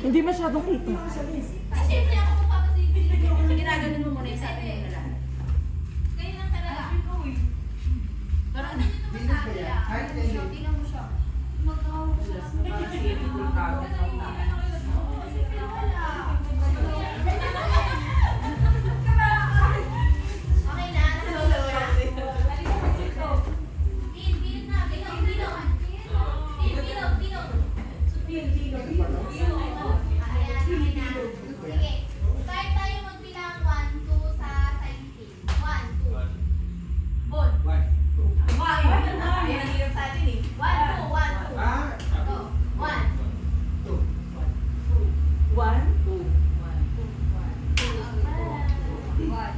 Hindi masyadong kita. Siyempre ako magpapasigil. Ginaganon mo muna yung sa atin na lahat. Kayo lang talaga. Pero ano dito mo sa akin ah? Tingnan mo siya. Magkaw siya. Okay na? Sige, start tayo magbilang 1, 2 sa side pin. 1, 2. Bon. 1, 2. Ayan ang hirap sa atin eh. 1, 2, 1, 2. Go. 1. 1,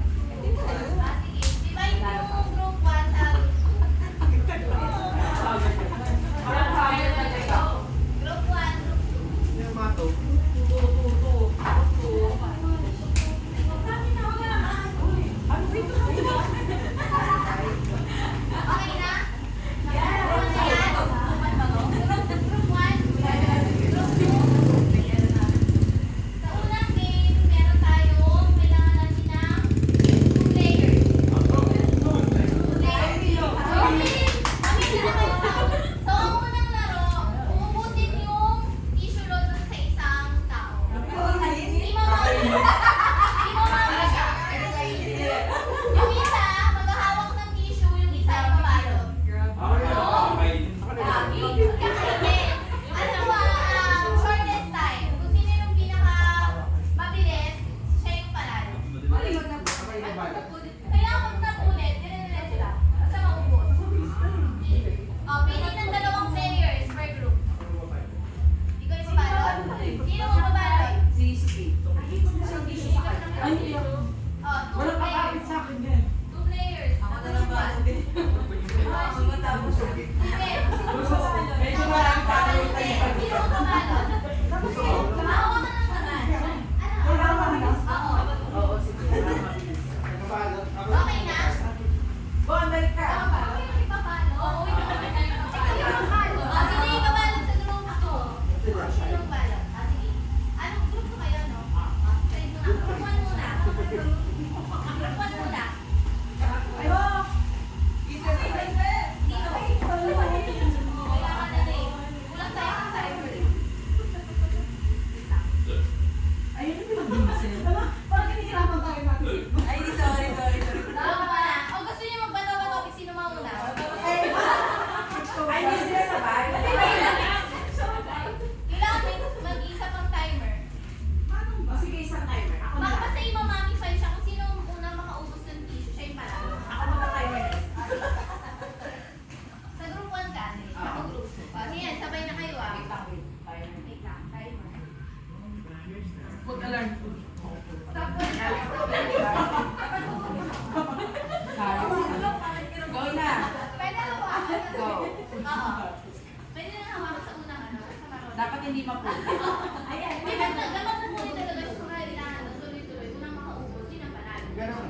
Ah, sige. Divide yung group 1 sa group 1, group 2. Okay na? Group 1, group 2. Sa unang game, meron tayong kailangan natin ng 2 players. 2 players. So, ang unang laro, uubusin yung tissue roll dun sa isang tao. Hindi mo mauna siya. Yung isa, maghahawak ng tissue, yung isa ay mabalot. Ano ba, shortest time. Kung sino yung pinaka mabilis, siya yung panalo. Kaya pag napulit, dire-diretso lang. Basta maubos. Pili ng 2 players per group. Ikaw yung mabalot. Sino ang mabalot? Ay, hindi ako. 2 Walang players. kakapit sa akin yan. 2 players. Sige. Medyo marami tayo tayo. Sino ang mabalot? Maawa ka ng naman. Oo. Okay na? Balik ka. Sino yung ibabalot sa group 2? Sino yung balot? Sige. Anong group ko kayo, no? Side mo na. Group 1 muna. Group 1 muna. Dito. Kailangan na rin. Kulang tayo ng timer. Ayun yung pinag-bisin. Parang kinihirapan tayo natin. Tama ka na. O gusto niyo magbato-bato kung sino mauna? Ay, hindi sila sabay. Kailangan may mag-isa pang timer. Sige, isang timer. Ako na lang. Basta imamamify siya kung sino ang unang makaubos ng tissue. Siya yung panalo. Ako magka-timer. Sa group 1 ka, sa group 2. Sige, sabay na kayo ah. Wait lang, timer. Mag-alarm. Stop ko na. Go na. Pwede na hawakan. Go. Oo. Pwede na hawakan sa unang ano. Sa marunong. Dapat hindi mapulit. Ayan. May dapat po muna talaga siya kung kailangan ng tuloy-tuloy. Unang makaubos, yun ang panalo.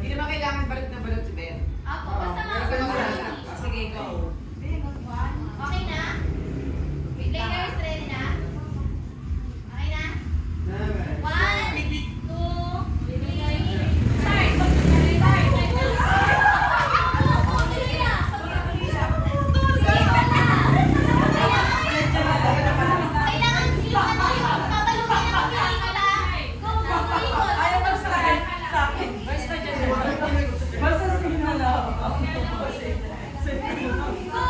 Hindi naman kailangan balik na balot si Ben. Ako, basta makaubos yung tissue. Sige, go. Okay na? Players, ready na? Okay na? 1, 2, 3, start! Kailangan sino ano yung papalukin na pagkakala. Go, go, go, ikot. Ayaw mag-start sa akin. Basta dyan. Basta sige na lang. Oh,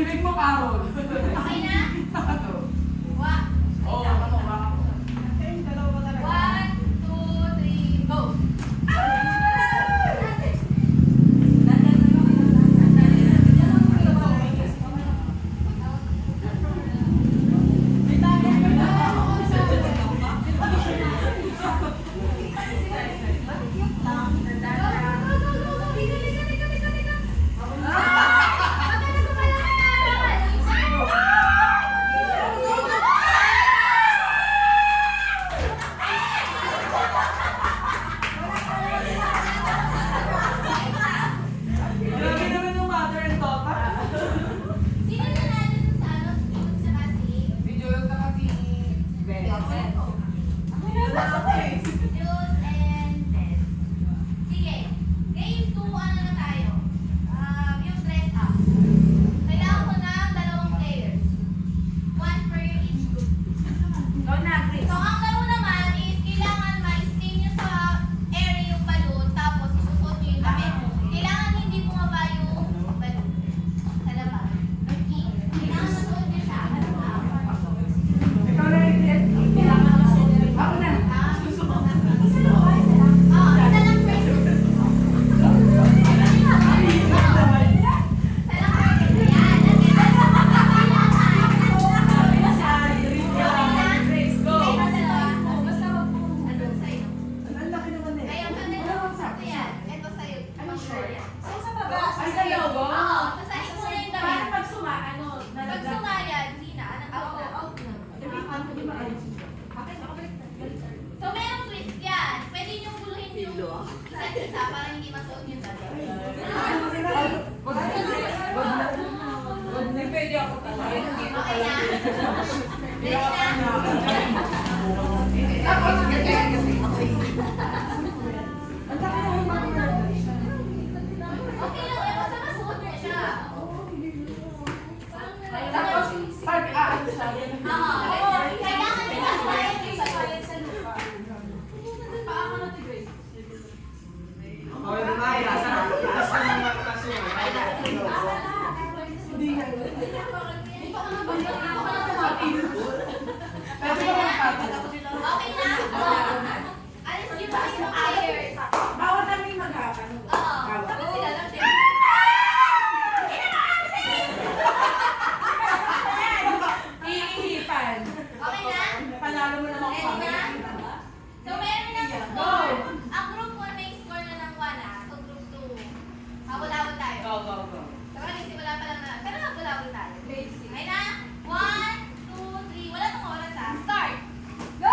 bibig mo, Carol. Okay na? Ano? Wa. Oo, ano, baka mo. Kayong dalawa talaga. 1, 2, 3, go! Grabe naman yung mother and daughter. Sino na natin sa ano? Sa kasi? Video lang na kasi Ben. Jules and Ben. Sige. Game 2, ano na tayo? Yung dress up. Kailangan ko ng 2 players. 1 per each group. Go na, Chris. So, ang laro naman is kailangan ma-stay nyo sa area yung balloon, tapos isusuot nyo yung damit. Kailangan hindi bumaba yung balloon. Sa labas. Okay? Kailangan masuot nyo siya. Ikaw na rin, Ed. Kailangan mo sa ako na. Isa lang per group. Sa lang per group. Ayan. Ang laki naman eh. Ayun, ito yan. Ito sa'yo. Ano siya? Sa baba. Ay, sa logo? Oo. Sasahin mo na yung damit. Para pag ano, Pag sumayan, hindi na. Out na. Hindi maalis siya. So, merong twist yan. Pwede nyo puluhin yung isa't isa para hindi masuot yung damit. Hindi pwede ako talaga. Okay na? Ready na? Tapos, ganyan kasi. Ang laki naman mother. Okay lang. Eh, basta masuot mo siya. Tapos, pag ano siya, Oo. Kailangan nyo masuot yung balloon. paano na ito, Grace? Okay, lumaya. Taas na mga katas yun. Hindi nga. Pwede Okay ba na? magpapit? Okay na? Alis nyo pa yung players. Bawal namin maghapan. Oo. Dapat sila lang din. Iihipan. Okay na? Panalo mo naman Ready kami. na? So, meron ng score. Ang group 1 may score na ng 1 ah. So, group 2. Habol-habol tayo. Go, go, go. Tara, nagsimula pa lang na. Tara, habol-habol tayo. Okay na? 1, 2, 3. Wala tong oras ah. Start! Go!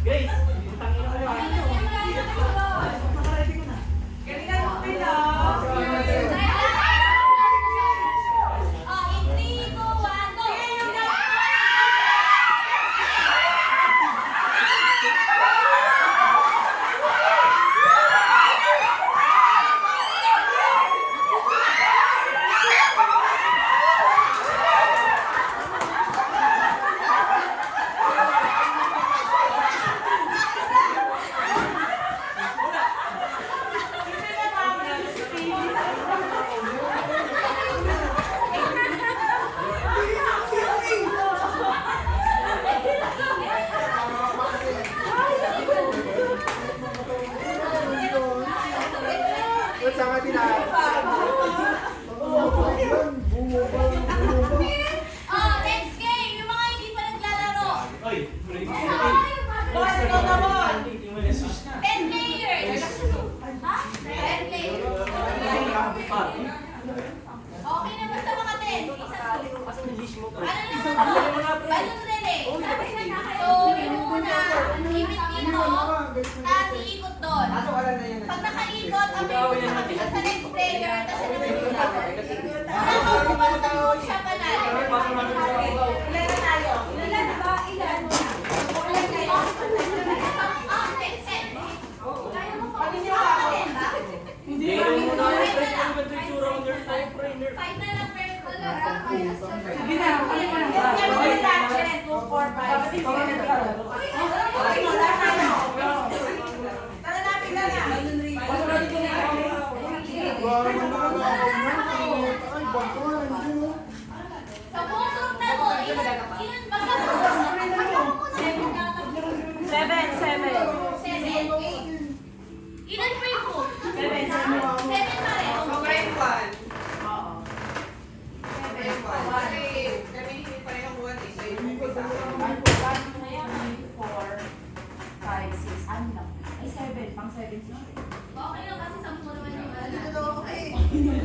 Grace, tangin ako ah. Galingan mo kayo. In 3, 2, 1, go! What's up, Atina? Next game! Yung mga hindi pa naglalaro. Oy, Boy, ikaw na mo. 10 players. Ha? 10 players. Okay na basta mga 10. Ano lang? Balloon relay. So, yung muna, limit dito, tapos iikot doon. Pag nakaikot, abay mo sa kapila sa next player, tapos siya naman yung wala kang bumasta mo siya panalo. Ilan na tayo? Ilan na ba? Ilan mo na? Ilan kayo? Ah, 10. Kaya mo pa. Pagin niyo ako. Hindi mo na Five na lang per color. Sige na, kami mo na. Kami na, 2, 4, 5, 6, 7, 8. Okay, wala tayo. Tara na, pila na. Sa buong group na mo, ilan ba ka? 7, 7. 7, 8. Ilan per group? 7, 7 pa rin. Oo. Pang 7 siya. Okay lang kasi 10 naman yung ano. Sige.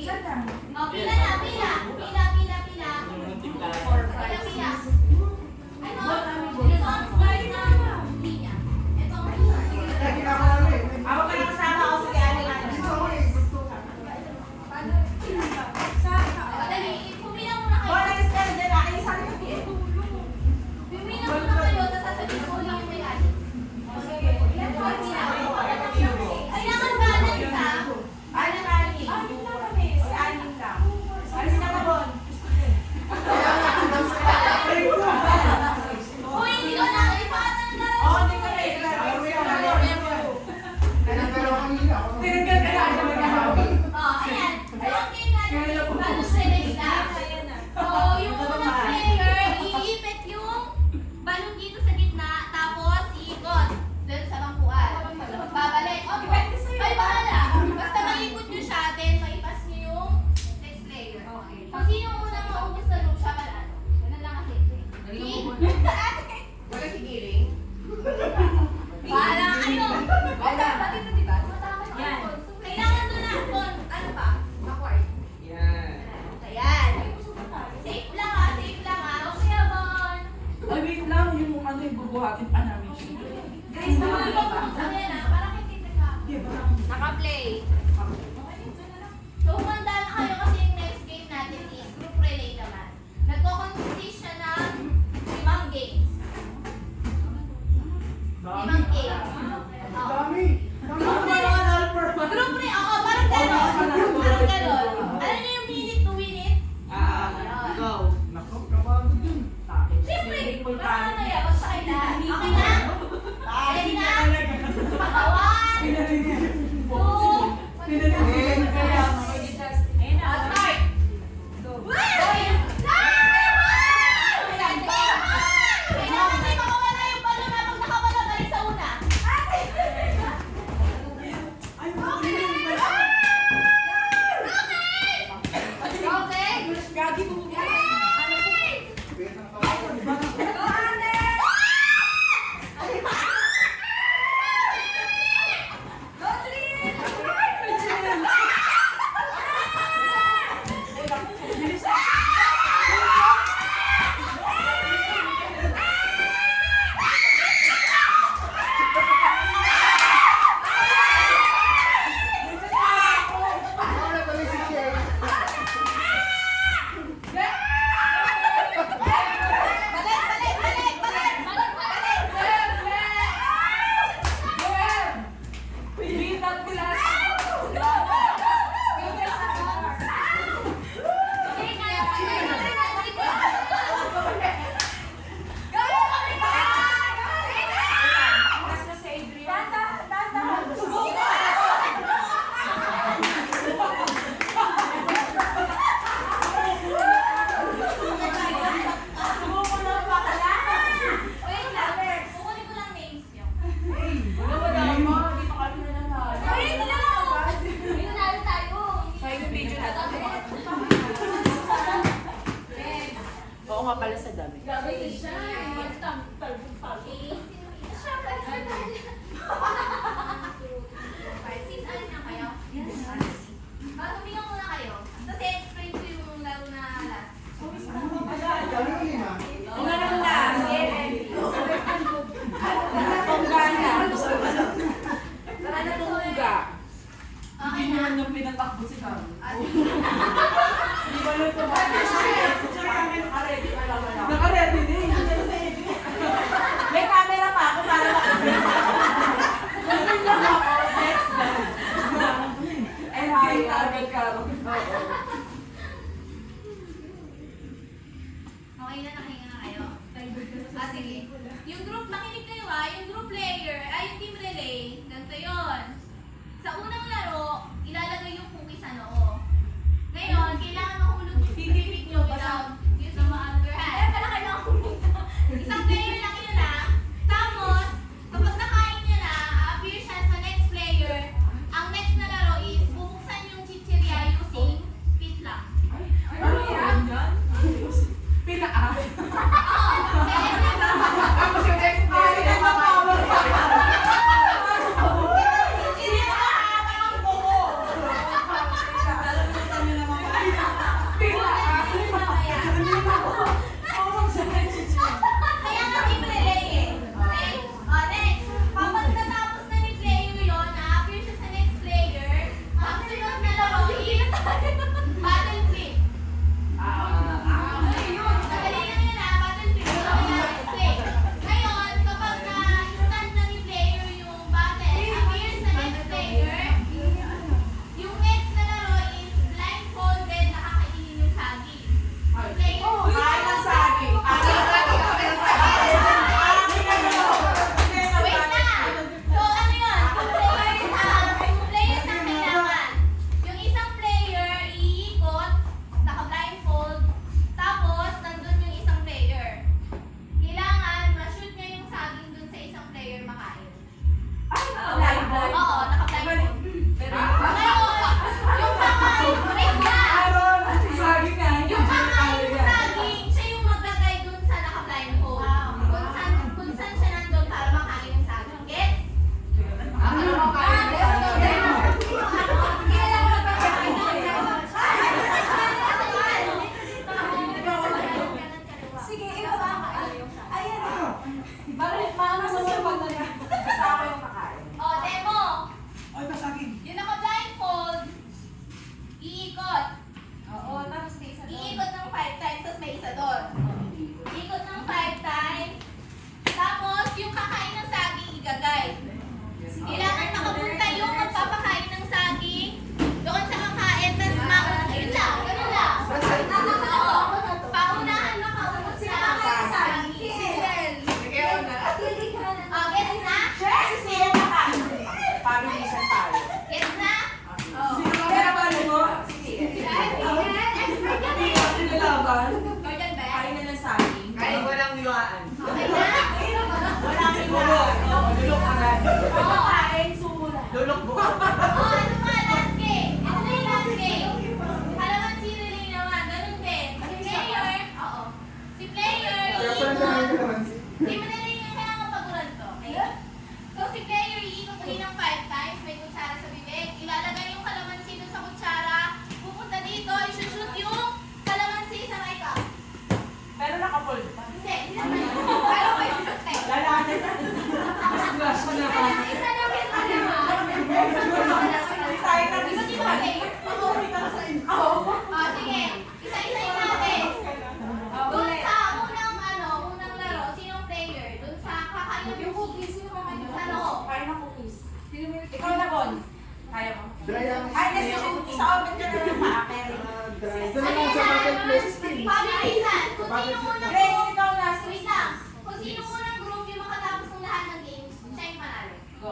Saan? Oh, pila na, pila. Pila. Pila. Ito ang start ng linya. Ito ang start. Ako ka na kasama ako sa kaya Dali, pumila muna kayo. Bola is ka din. Akin sa akin. Pumila muna kayo, tapos sasabihin ko ulit yung may alis. Sige. Kailangan balance ha. Anim lang. Alis na ka, Bon. Uy, hindi ko nakalipatan na. Oo, hindi ka rin. Tinanggal ka na. Oh, ayan. So, ang game natin is balance relay lang. So, yung unang player, iipit yung balon dito sa gitna, tapos iikot doon sa bangkuan. Babalik. Okay, ay bahala. Basta maikot nyo siya, then maipas nyo yung next player. Kung sino ang unang maubos na loop, siya panalo. Ganun lang kasi. Bahala ka kayo. Wala. Dito, di ba? Yan. Kailangan doon na. Ano pa? Backward. Ayan. Safe lang ha, safe lang ha. Okay, Abon. Ay, wait lang. Yung ano yung bubuhatin pa namin. Grace naman Ano ba? ba? Ayan ha, parang kitik ka. Naka-play. So, humanda na kayo kasi yung next game natin is group relay naman. Nagko-consist siya ng 5 games. 5 games. Oo. Group relay. Group relay, oo, parang gano'n. Parang gano'n. Alam niyo yung minute to win it? Siyempre, mamaya, basta kayo lahat. Okay na? Ready na? Pakawan! 2, start! Kailangan may makawala yung balon na pag nakawala balik sa una. nga pala sa dami. Since ano na kayo? Huminga muna kayo. Tapos i-explain ko yung laro na last. Ang anong last? Tonggana. Tara na tungga. Okay na. yung pinatakbo si Kami. Di ba lang ito ba? Naka-ready din. May camera pa ako para makikita. Ganun lang ako. Next na. Endgame na agad ka. Okay na, nakahinga na kayo. Sige. Yung group, makinig kayo yung group player, yung team relay, ganito yun. Sa unang laro, ilalagay yung cookie sa noo. Ngayon, kailangan mahulog yung pipik nyo without using your hand. Kaya pala kailangan humulog. Isang player lang yun Tapos, kapag nakain nyo na, appear siya sa next player. Ang next na laro is, bubuksan yung chichirya using feet lang. Ano yan? Pinaa. Tapos yung next day, Kaya nga team relay Okay? Next. Kapag natapos na ni player yun, na-appear siya sa next player, ang sunod na laro is battle flip. Madali lang yun battle flip. So, na-explain. Ngayon, kapag na-stand na ni player yung battle, appear sa next player, yung next na laro is blindfolded, nakakainin yung sagi. Yung player, Kain ng saging. Wait na! So, ano yun? Two players ang kailangan. Yung isang player, iikot, naka-blindfold, tapos, nandun yung isang player. Kailangan, ma-shoot niya yung saging dun sa isang player makain. Blindfold. Oo, naka-blindfold. Ngayon, yung kakain, wait na! saging nga. Yung kakain ng saging, siya yung maglagay dun sa naka-blindfold. Kung saan siya nandun para makain yung saging. Gets? Sige, iba ba? Ayan. Bakit maano sa pag basta ako yung kakain? Demo. Ay, pasaging. Yung naka-blindfold, iikot. Oo, tapos may isa doon. Iikot ng 5 times, tapos may isa doon. Iikot ng 5 times. Tapos, yung kakain ng saging, igagay. Kailangan makapunta yung magpapakain ng saging doon sa kakain, tapos ayun lang, ganun lang. Oo. Paunahan makaubos sa saging. Gets na? Sino kakain? Pabilisan tayo. Gets na? Sino ka pinapalo mo? Nilalaban? Jordan ba? Kain na ng saging. Kahit walang niwaan. Okay na? Walang iwas. Dulok agad. Kakain, sumula. Dulok buo. Ano pa? Last game. Ito na yung last game. Halaman si Relay naman. Ganun din. Si player. Oo. Si player. Di madali nga kailangan pagulan to. Okay? So si player iikot uli ng 5 times. May kutsara sa bibig. Ilalagay yung kalamansi dun sa kutsara. Pupunta dito. I-shoot yung kalamansi sa may cup. Pero nakapold pa. Hindi. Hindi naman. Pero may shoot tayo. Lalanan na. Splash mo na. Isa lang yung kalaman. Sayang na Iba't ibang player. Sige. Isa-isayin natin. Doon sa unang laro, sinong player? Doon sa kakain ng cookies. Sa loob. Kain ng cookies. Ikaw na, Bon. Kaya mo? Ay, nasa sa oven ka na lang pa-akel. Pabilisan. Kung sino unang Grace, group, ikaw na. wait lang. Kung sino unang group yung makatapos ng lahat ng games, siya yung panalo. Go.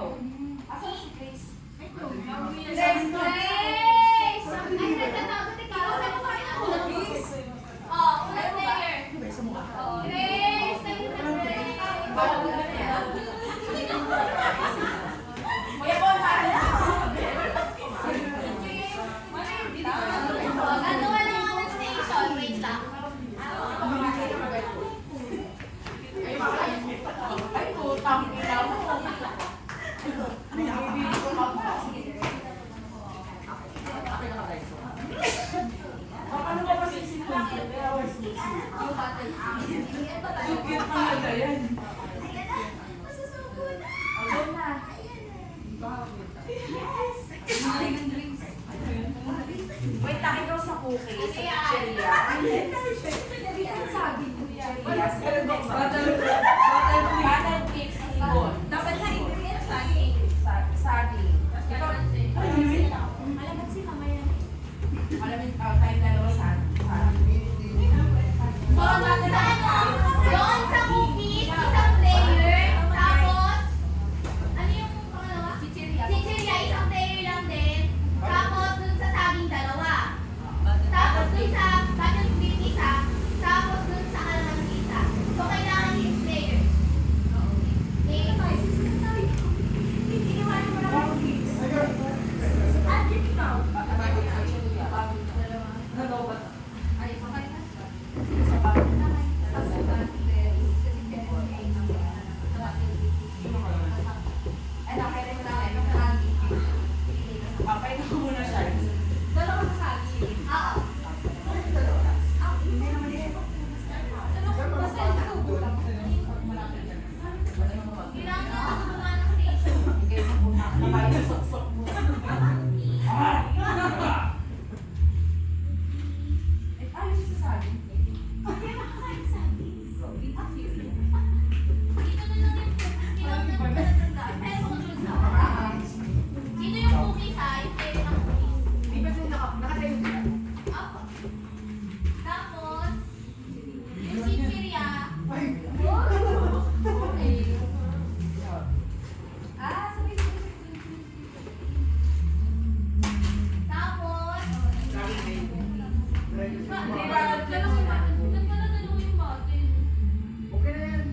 Asan si Grace? Grace! Grace! Ay, nagtatawag ikaw. Saan mo pa rin ako? Unang player. Grace! Kuya Bon, para na. Gagawa lang ako ng station. Wait lang. Papay na ko muna siya. Dalawa sa sagi. Oo. Kailangan na gumawa ng station. Ayos siya sa sagi. Dito na lang yung kailangan na palatandaan. Pero kung doon sa dito yung cookies ha, yung pwede ng cookies. Di ba sila nakatayo sila? Apo. Tapos, yung chichirya. Tapos, Okay na yan.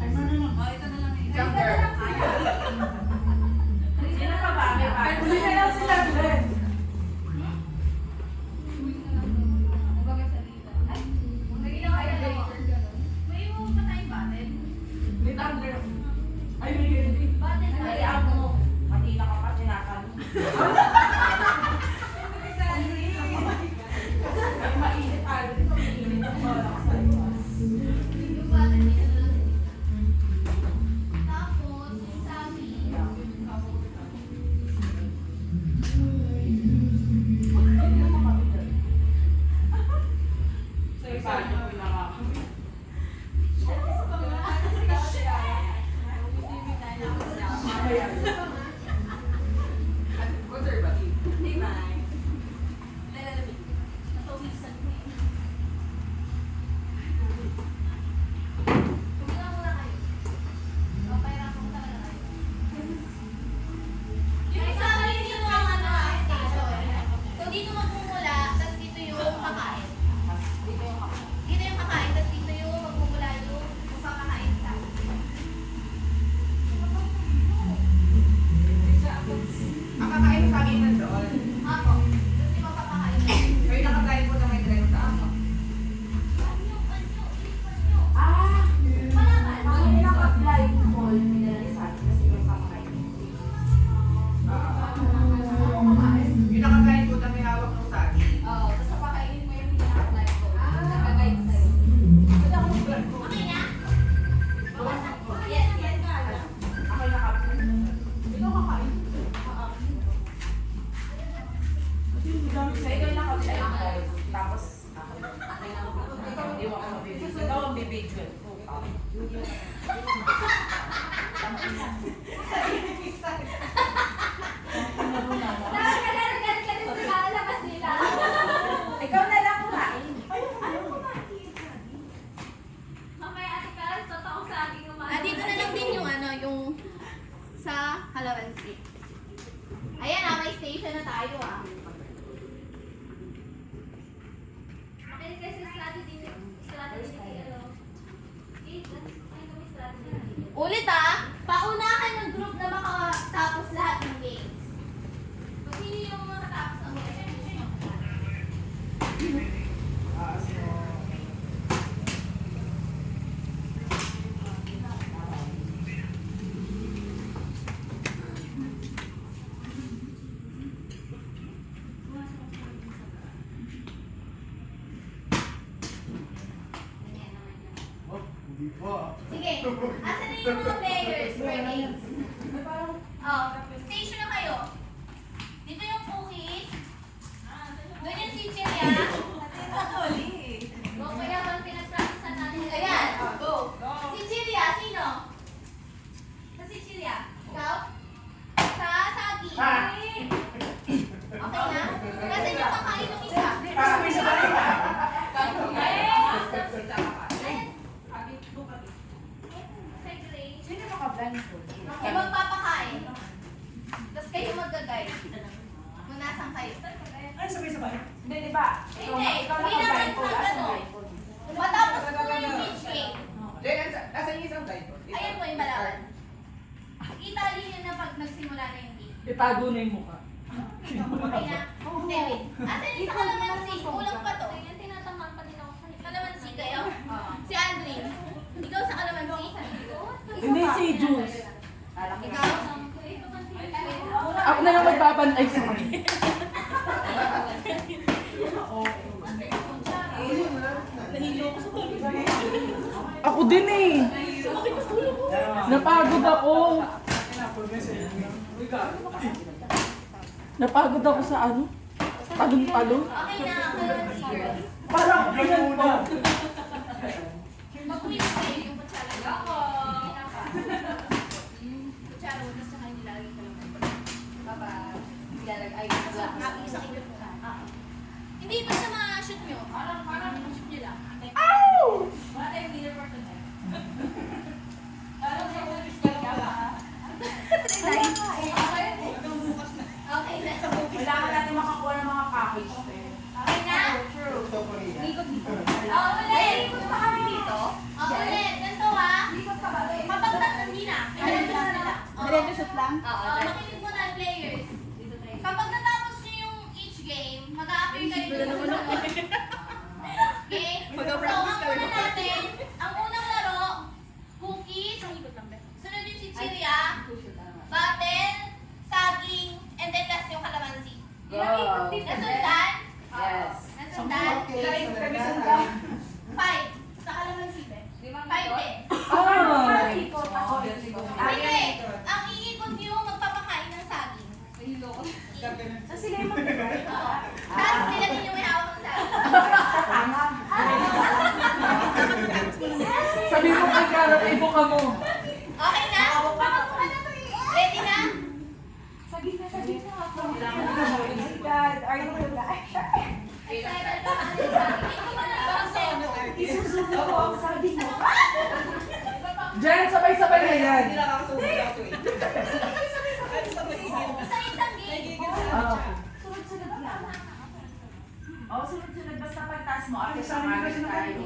Ay, mana lang. Ito na lang. Jumper. Sino pa ba? Ay, huli na lang sila, Glenn. may mo pa tayong bottle? May tumbler. Ay, may ganyan. Bottle Ay, tayo. ako. Matila ka pa, tinakan. Ay, mainit tayo. Dito, mainit ang wala ka sa iwas. Yung bottle dito na lang sa gitna. Tapos, yung sabi. Sa iba niyo, pinaka. Conservative. Natuwisan ko eh. Tumila muna kayo. Papayra ko talaga kayo. Yung isa ka rin yung mga station. So dito magmumula, tapos dito yung kakain. Dito yung kapal. Dito yung kakain, tapos dito yung magmumula yung kakain sa. Ang kakain sa amin nandoon. Ako. Tapos yung magpapakain. Kayo nakakain po na may drive sa ako. Panyo, panyo. Ah! Malaman. Ang pinaka-blind call, pinala sa akin kasi yung kapakain. Yung nakakain po na may hawak ng sagi. Oo, tapos papakainin mo yung pinaka-live ko. Naka-guide sa'yo. Ba't ako mag-blind call? Okay na? Yes, yes. Ako yung nakapin. Ikaw kakain. Kasi yung gamit sa ikaw yung naka-blind call. Tapos, ako yung hindi mo ako mabibigyan. Ikaw ang bibigyan. Lalabas nila. Ikaw na lang kumain. Mamaya ate Carol, totoong saging umain. Dito na lang din yung ano, yung sa Halawansi. Ayan may station na tayo Okay, kasi strategy din ano. Ulit paunahan ng group na makatapos lahat ng games. Kung sino yung makatapos ng games, siya yung Sige, asan na yung mga players for games? Station na kayo. Dito yung cookies. Doon yung chichirya. Go, kaya bang pinapracticean natin? Ayan, go. Chichirya, sino? Sa chichirya. Ikaw? Sa sagi. Okay na? Kasi yung kakain ng isa. Sino naka-blind call? Yung magpapakain. Tapos kayo mag-guide. Kung nasan kayo. Ay, sabay-sabay. Hindi, di ba? Hindi, Ikaw hindi naka-blind naman call. sa Asa ano. blind call? Matapos po na yung beach game. Jen, asan yung isang drive? Ayan po yung balawan. Itali nyo na pag nagsimula na yung game. Itago na yung mukha. Okay na? Hindi, wait. Asan yung sa kalamansi? Kulang pa to. Ayan, tinatamaan pa din ako sa kalamansi. si Jules. Ikaw? Ako na lang magbabantay sa akin. Ako din eh. Napagod ako. Napagod ako sa ano? Talong-talong. Okay na, kalamansi girls. Parang ako yan pa. Mag-quiz kayo yung kutsara. Ako! Kutsara, tapos tsaka yung nilalagay ka lang. Papa, nilalagay. Hindi, basta ma-shoot nyo. Parang shoot nyo lang. Ow! Wala tayong leader for tonight. Okay na. Kailangan natin makakuha ng mga package. Okay na? Ulit! Ulit! Ganito ha? Kapag hindi na, pinag-shoot nila. Dire-shoot lang? Makinig mo na players. Kapag natapos nyo yung each game, mag-a-appear kayo dito sa Okay? So, ang unang laro, cookies, sunod yung chichirya, battle, saging, and then last yung kalamansi. Nasundan? Yes. Nasundan? Okay. 5. Sa kalamansi, 5 din. Ah! Hindi. Ang iikot nyo, magpapakain ng saging. So sila yung mag-divide. Tapos sila din yung may hawak ng saging. Sabi mo kay Carol, ibuka mo. Okay na? Ready na? God, are you guys? Excited ba? Ikaw ba na lang? Isusundo ko ang sabi mo. Jen, sabay-sabay na yan. Sa isang game. Ah. Sunod-sunod lang. Oo, sunod-sunod. Basta pagtas mo, after sa marriage tayo.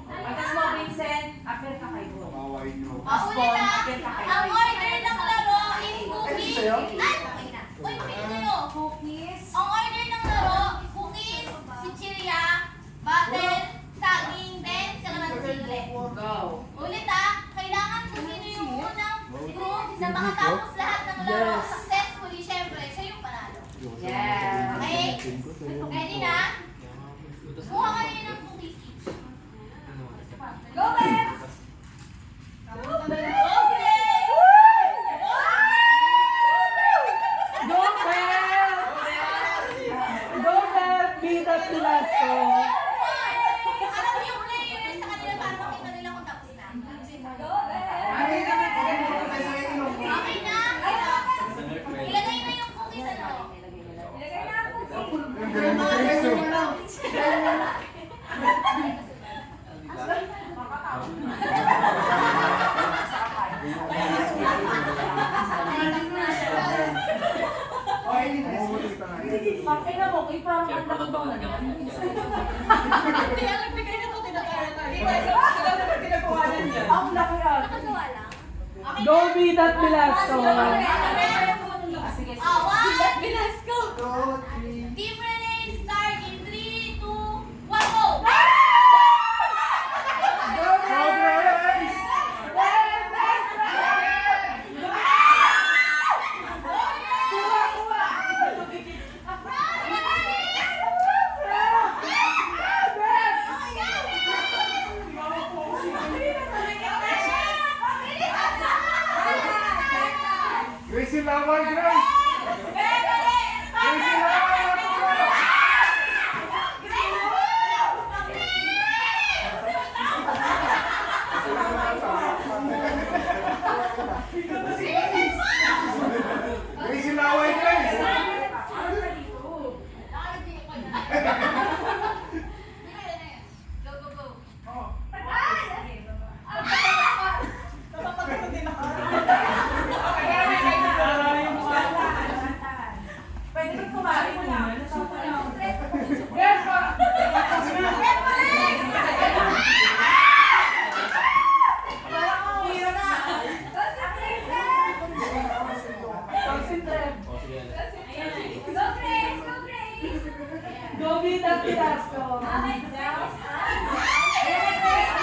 Pagtas mo, Vincent, after ka kay Bo. Ulit ang order ng laro is cookies. Ay, okay na. Uy, pili kayo. Cookies. Ang order ng laro, cookies, chichirya, battle, saging, then kalamansi ulit. Go. Ulit kailangan kung sino yung unang group na makatapos lahat ng laro Yes. successfully, syempre, siya yung panalo. Yeah. Okay? Ready na? Kuha kayo ng cookies each. Go, Bebs! Go, Bebs! Go, Bel! Go, Bel! Beat up the last song. Alam mo yung players sa kanila para makita nila kung tapos na. Go, Bebs! Okay na? Ilagay na yung cookies ano? Ilagay na ang cookies. Pakina mo, kay parang ang nakabang na naman. Ang laki yan. Nakagawa lang. Okay Go, na? beat up the last song. Sige, sige. One. Bilasco. Team Renee, start in 3, 2, 1, go! Progress! Gracie Lawan, Grace! Gracie Lawan! Gracie Lawan, Grace! Go, go, go. Pwede kang kumari mo lang. Yes, ma! Parang ang hero na. Concentrate. Go, Grace! Go, Grace! Go, beat up the last song. Okay, Grace. Go, Grace!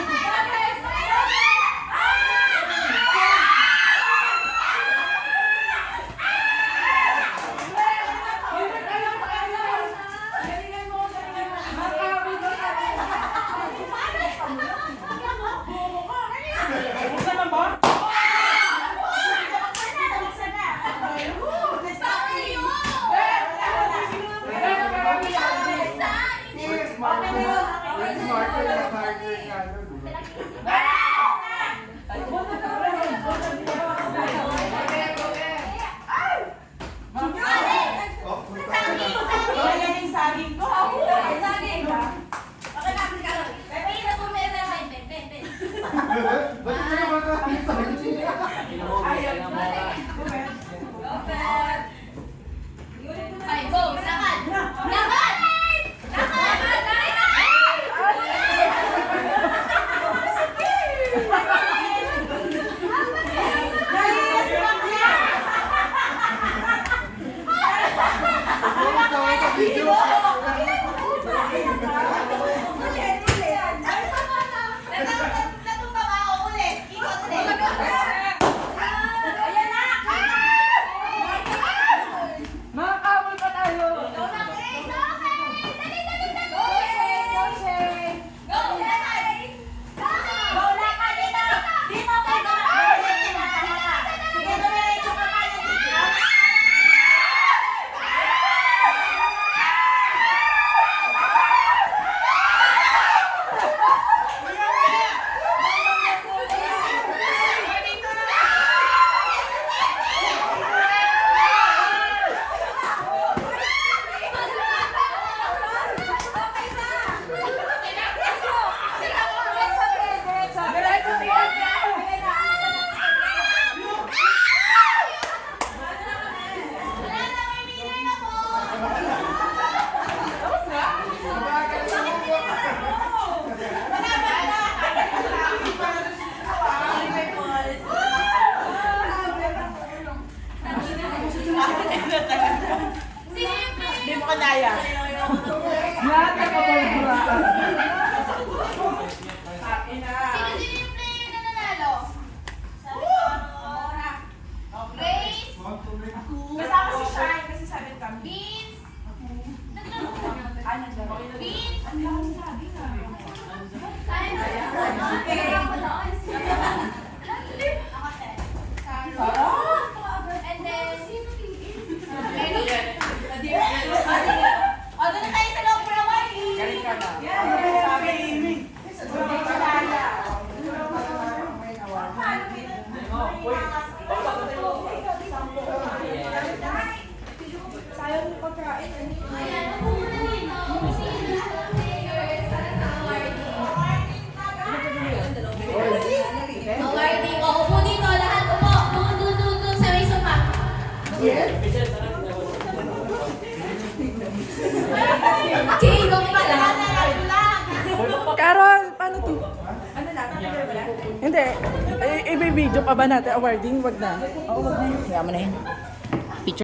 Yan yung saging ko. Saging. Okay na, Bebe, ito po, Bebe. Ben. Ay, go! Lakad! Lakad! Natumba ba ako ulit? Ikot ulit. Ayan na! Makakabot pa tayo. Go na, Grace! Okay! Dali! Go, Lakad! Go lang ka dito. Dito ka dito. Sige, diretso ka pa dito. Wala na, may winner na po! Sino yung player? Hindi mo kanaya. Lahat nakabalburaan. Sino yung player na nanalo? Grace, Kasama si Shine kasi sabi kami. Vince, Vince, and then, Mary. O, doon na tayo sa loob for a while. Sabi ni sayang yung pagkain. Ayan, upo muna dito. Sino yung players para sa awarding? Awarding. O, upo dito. Lahat upo. Doon sa may sofa. Jay, go pa lahat na lang. Carol, paano to? Ano lang? Hindi. I-video pa ba natin awarding? Wag na. Oo, wag na yun. Kaya mo na yun.